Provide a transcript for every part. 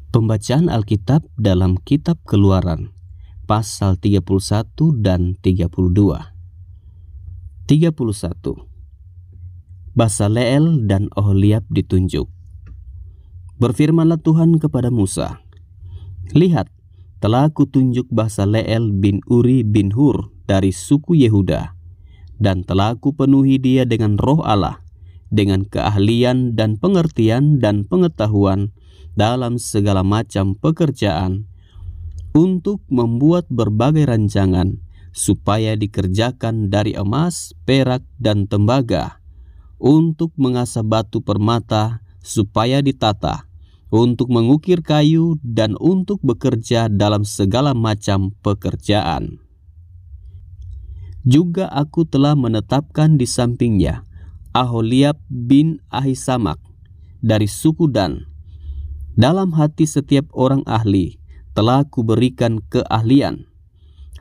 Pembacaan Alkitab dalam Kitab Keluaran, pasal 31 dan 32. 31. Basaleel dan Oholiab ditunjuk. Berfirmanlah Tuhan kepada Musa, "Lihat, telah kutunjuk Basaleel bin Uri bin Hur dari suku Yehuda, dan telah kupenuhi dia dengan roh Allah, dengan keahlian dan pengertian dan pengetahuan dalam segala macam pekerjaan, untuk membuat berbagai rancangan, supaya dikerjakan dari emas, perak, dan tembaga, untuk mengasah batu permata, supaya ditata, untuk mengukir kayu, dan untuk bekerja dalam segala macam pekerjaan. Juga aku telah menetapkan di sampingnya Oholiab bin Ahisamak dari suku Dan. Dalam hati setiap orang ahli telah kuberikan keahlian.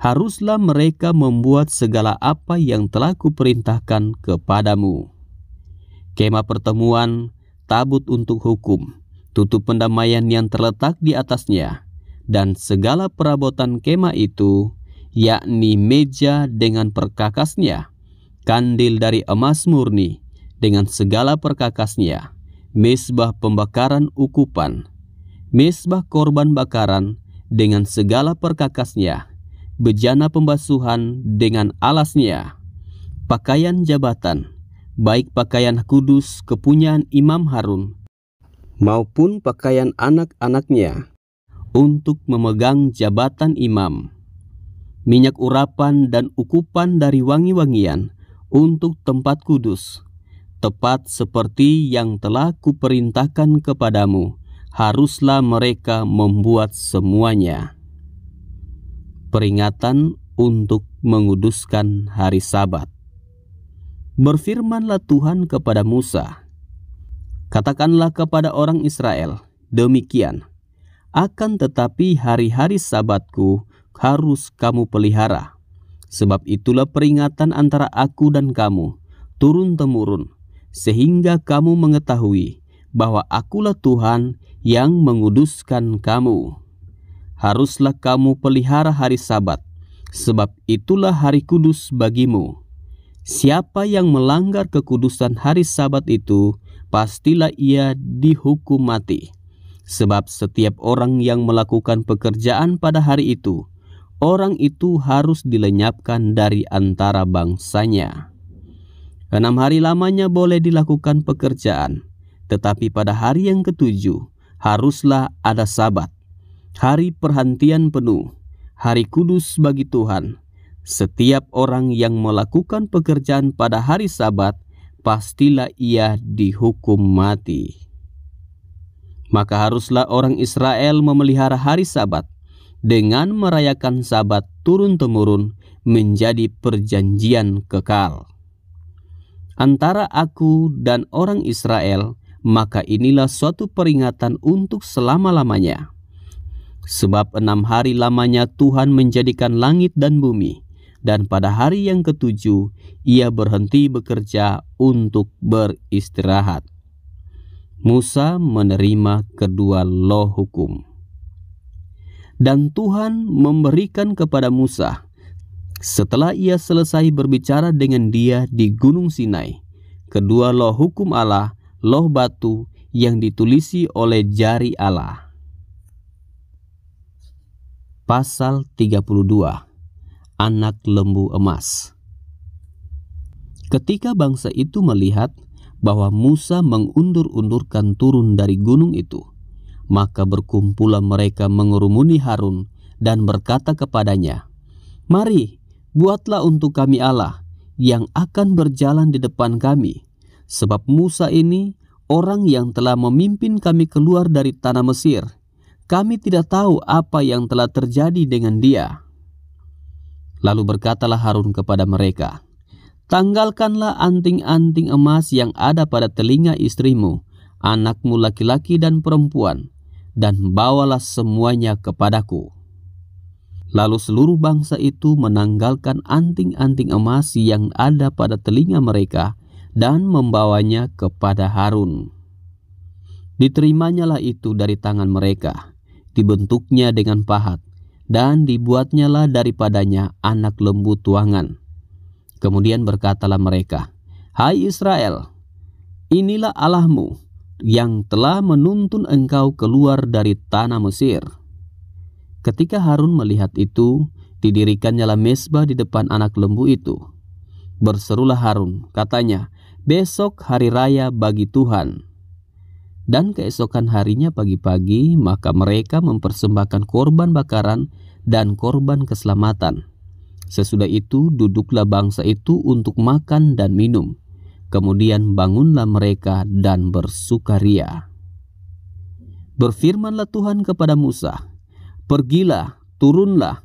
Haruslah mereka membuat segala apa yang telah kuperintahkan kepadamu: kemah pertemuan, tabut untuk hukum, tutup pendamaian yang terletak di atasnya, dan segala perabotan kemah itu, yakni meja dengan perkakasnya, kandil dari emas murni dengan segala perkakasnya, mezbah pembakaran ukupan, mezbah korban bakaran dengan segala perkakasnya, bejana pembasuhan dengan alasnya, pakaian jabatan, baik pakaian kudus kepunyaan Imam Harun, maupun pakaian anak-anaknya, untuk memegang jabatan imam, minyak urapan dan ukupan dari wangi-wangian untuk tempat kudus, tepat seperti yang telah kuperintahkan kepadamu, haruslah mereka membuat semuanya. Peringatan untuk menguduskan hari Sabat. Berfirmanlah Tuhan kepada Musa, "Katakanlah kepada orang Israel, demikian, akan tetapi hari-hari Sabatku harus kamu pelihara. Sebab itulah peringatan antara aku dan kamu, turun-temurun, sehingga kamu mengetahui bahwa akulah Tuhan yang menguduskan kamu. Haruslah kamu pelihara hari Sabat, sebab itulah hari kudus bagimu. Siapa yang melanggar kekudusan hari Sabat itu, pastilah ia dihukum mati. Sebab setiap orang yang melakukan pekerjaan pada hari itu, orang itu harus dilenyapkan dari antara bangsanya. 6 hari lamanya boleh dilakukan pekerjaan, tetapi pada hari yang ke-7 haruslah ada Sabat, hari perhentian penuh, hari kudus bagi Tuhan. Setiap orang yang melakukan pekerjaan pada hari Sabat, pastilah ia dihukum mati. Maka haruslah orang Israel memelihara hari Sabat dengan merayakan Sabat turun-temurun menjadi perjanjian kekal antara aku dan orang Israel. Maka inilah suatu peringatan untuk selama-lamanya. Sebab 6 hari lamanya Tuhan menjadikan langit dan bumi, dan pada hari yang ke-7 ia berhenti bekerja untuk beristirahat." Musa menerima kedua loh hukum. Dan Tuhan memberikan kepada Musa, setelah ia selesai berbicara dengan dia di Gunung Sinai, kedua loh hukum Allah, loh batu yang ditulisi oleh jari Allah. Pasal 32. Anak lembu emas. Ketika bangsa itu melihat bahwa Musa mengundur-undurkan turun dari gunung itu, maka berkumpullah mereka mengerumuni Harun dan berkata kepadanya, "Mari, buatlah untuk kami Allah yang akan berjalan di depan kami, sebab Musa ini orang yang telah memimpin kami keluar dari tanah Mesir. Kami tidak tahu apa yang telah terjadi dengan dia." Lalu berkatalah Harun kepada mereka, "Tanggalkanlah anting-anting emas yang ada pada telinga istrimu, anakmu laki-laki dan perempuan, dan bawalah semuanya kepadaku." Lalu seluruh bangsa itu menanggalkan anting-anting emas yang ada pada telinga mereka dan membawanya kepada Harun. Diterimanya itu dari tangan mereka, dibentuknya dengan pahat, dan dibuatnyalah daripadanya anak lembu tuangan. Kemudian berkatalah mereka, "Hai Israel, inilah Allahmu yang telah menuntun engkau keluar dari tanah Mesir." Ketika Harun melihat itu, didirikannya mezbah di depan anak lembu itu. Berserulah Harun, katanya, "Besok hari raya bagi Tuhan." Dan keesokan harinya pagi-pagi, maka mereka mempersembahkan korban bakaran dan korban keselamatan. Sesudah itu duduklah bangsa itu untuk makan dan minum. Kemudian bangunlah mereka dan bersukaria. Berfirmanlah Tuhan kepada Musa, "Pergilah, turunlah,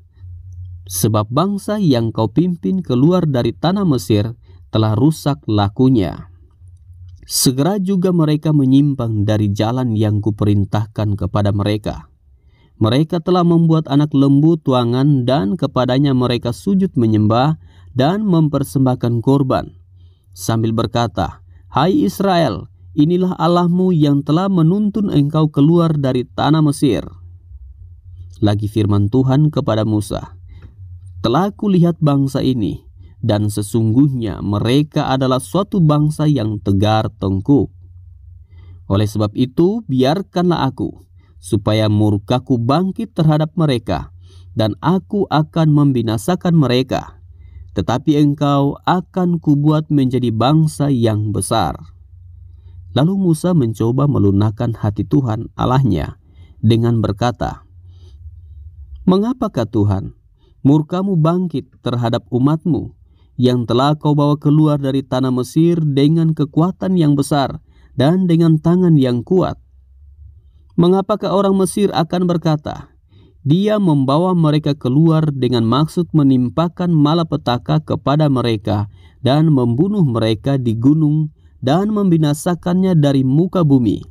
sebab bangsa yang kau pimpin keluar dari tanah Mesir telah rusak lakunya. Segera juga mereka menyimpang dari jalan yang kuperintahkan kepada mereka. Mereka telah membuat anak lembu tuangan dan kepadanya mereka sujud menyembah dan mempersembahkan korban, sambil berkata, 'Hai Israel, inilah Allahmu yang telah menuntun engkau keluar dari tanah Mesir.' Lagi firman Tuhan kepada Musa, 'Telah kulihat bangsa ini, dan sesungguhnya mereka adalah suatu bangsa yang tegar tengkuk. Oleh sebab itu, biarkanlah aku, supaya murkaku bangkit terhadap mereka, dan aku akan membinasakan mereka. Tetapi engkau akan kubuat menjadi bangsa yang besar.' Lalu Musa mencoba melunakkan hati Tuhan Allahnya dengan berkata, 'Mengapakah Tuhan, murkamu bangkit terhadap umatmu, yang telah kau bawa keluar dari tanah Mesir dengan kekuatan yang besar dan dengan tangan yang kuat? Mengapakah orang Mesir akan berkata, Dia membawa mereka keluar dengan maksud menimpakan malapetaka kepada mereka dan membunuh mereka di gunung dan membinasakannya dari muka bumi?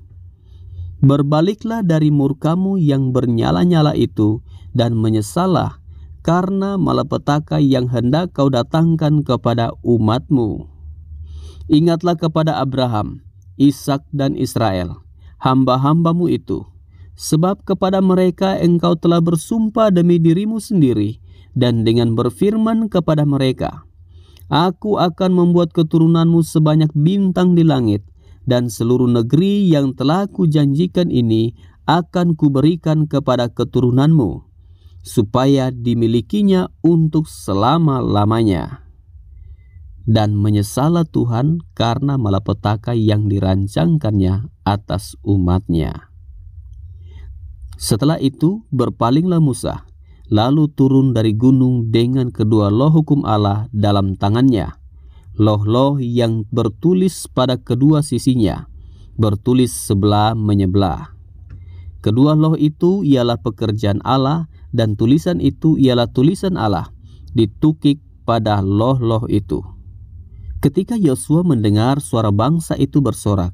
Berbaliklah dari murkamu yang bernyala-nyala itu dan menyesallah karena malapetaka yang hendak kau datangkan kepada umatmu. Ingatlah kepada Abraham, Ishak dan Israel, hamba-hambamu itu, sebab kepada mereka engkau telah bersumpah demi dirimu sendiri, dan dengan berfirman kepada mereka, Aku akan membuat keturunanmu sebanyak bintang di langit, dan seluruh negeri yang telah kujanjikan ini akan kuberikan kepada keturunanmu, supaya dimilikinya untuk selama-lamanya. Dan menyesallah Tuhan karena malapetaka yang dirancangkannya atas umatnya. Setelah itu berpalinglah Musa, lalu turun dari gunung dengan kedua loh hukum Allah dalam tangannya, loh-loh yang bertulis pada kedua sisinya, bertulis sebelah menyebelah. Kedua loh itu ialah pekerjaan Allah, dan tulisan itu ialah tulisan Allah, ditukik pada loh-loh itu. Ketika Yosua mendengar suara bangsa itu bersorak,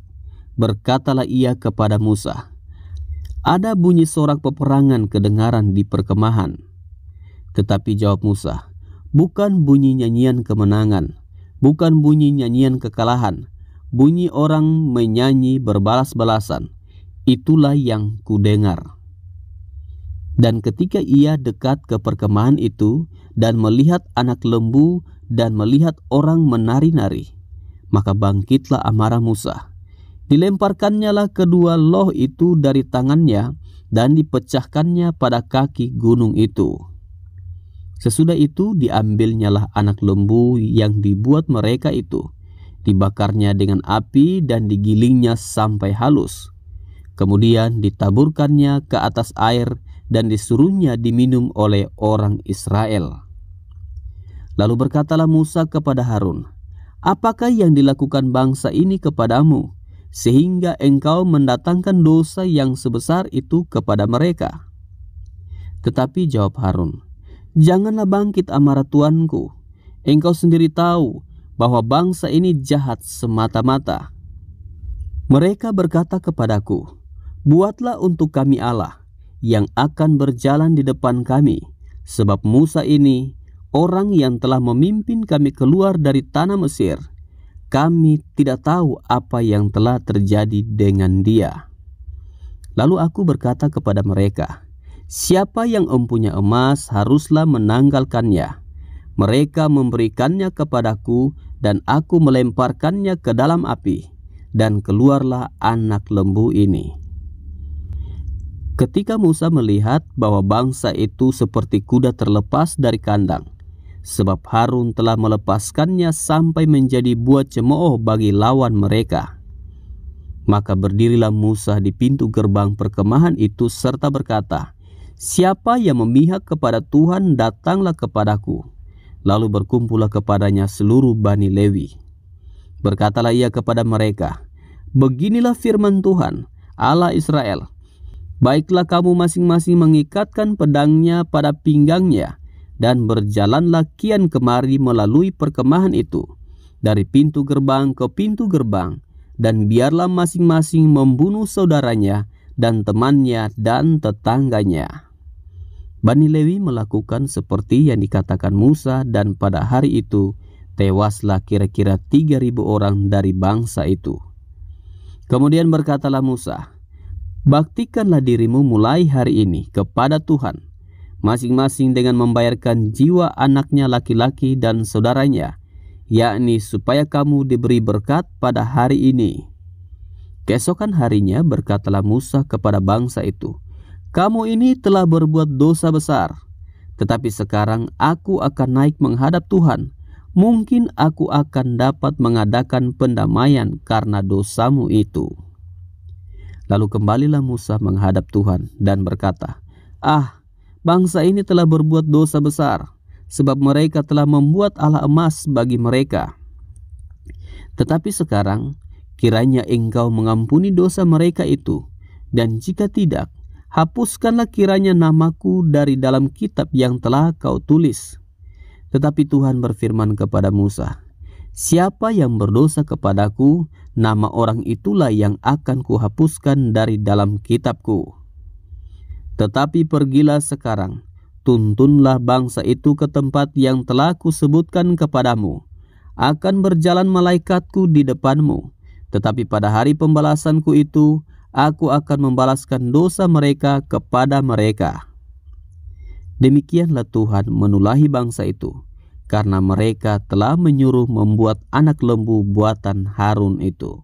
berkatalah ia kepada Musa, "Ada bunyi sorak peperangan kedengaran di perkemahan." Tetapi jawab Musa, "Bukan bunyi nyanyian kemenangan, bukan bunyi nyanyian kekalahan, bunyi orang menyanyi berbalas-balasan, itulah yang kudengar." Dan ketika ia dekat ke perkemahan itu dan melihat anak lembu dan melihat orang menari-nari, maka bangkitlah amarah Musa. Dilemparkannyalah kedua loh itu dari tangannya dan dipecahkannya pada kaki gunung itu. Sesudah itu diambilnyalah anak lembu yang dibuat mereka itu, dibakarnya dengan api dan digilingnya sampai halus. Kemudian ditaburkannya ke atas air dan disuruhnya diminum oleh orang Israel. Lalu berkatalah Musa kepada Harun, "Apakah yang dilakukan bangsa ini kepadamu, sehingga engkau mendatangkan dosa yang sebesar itu kepada mereka?" Tetapi jawab Harun, "Janganlah bangkit amarah tuanku. Engkau sendiri tahu bahwa bangsa ini jahat semata-mata. Mereka berkata kepadaku, 'Buatlah untuk kami Allah yang akan berjalan di depan kami, sebab Musa ini, orang yang telah memimpin kami keluar dari tanah Mesir, kami tidak tahu apa yang telah terjadi dengan dia.' Lalu aku berkata kepada mereka, Siapa yang mempunyai emas haruslah menanggalkannya. Mereka memberikannya kepadaku dan aku melemparkannya ke dalam api, dan keluarlah anak lembu ini." Ketika Musa melihat bahwa bangsa itu seperti kuda terlepas dari kandang, sebab Harun telah melepaskannya sampai menjadi buah cemooh bagi lawan mereka, maka berdirilah Musa di pintu gerbang perkemahan itu serta berkata, "Siapa yang memihak kepada Tuhan, datanglah kepadaku." Lalu berkumpullah kepadanya seluruh Bani Lewi. Berkatalah ia kepada mereka, "Beginilah firman Tuhan, Allah Israel. Baiklah kamu masing-masing mengikatkan pedangnya pada pinggangnya, dan berjalanlah kian kemari melalui perkemahan itu, dari pintu gerbang ke pintu gerbang, dan biarlah masing-masing membunuh saudaranya dan temannya dan tetangganya." Bani Lewi melakukan seperti yang dikatakan Musa, dan pada hari itu tewaslah kira-kira 3.000 orang dari bangsa itu. Kemudian berkatalah Musa, "Baktikanlah dirimu mulai hari ini kepada Tuhan, masing-masing dengan membayarkan jiwa anaknya laki-laki dan saudaranya, yakni supaya kamu diberi berkat pada hari ini." Keesokan harinya berkatalah Musa kepada bangsa itu, "Kamu ini telah berbuat dosa besar, tetapi sekarang aku akan naik menghadap Tuhan. Mungkin aku akan dapat mengadakan pendamaian karena dosamu itu." Lalu kembalilah Musa menghadap Tuhan dan berkata, Bangsa ini telah berbuat dosa besar, sebab mereka telah membuat Allah emas bagi mereka. Tetapi sekarang kiranya Engkau mengampuni dosa mereka itu, dan jika tidak, hapuskanlah kiranya namaku dari dalam kitab yang telah Kau tulis." Tetapi Tuhan berfirman kepada Musa, "Siapa yang berdosa kepadaku, nama orang itulah yang akan kuhapuskan dari dalam kitabku. Tetapi pergilah sekarang, tuntunlah bangsa itu ke tempat yang telah kusebutkan kepadamu. Akan berjalan malaikatku di depanmu, tetapi pada hari pembalasanku itu, aku akan membalaskan dosa mereka kepada mereka." Demikianlah Tuhan menulahi bangsa itu, karena mereka telah menyuruh membuat anak lembu buatan Harun itu.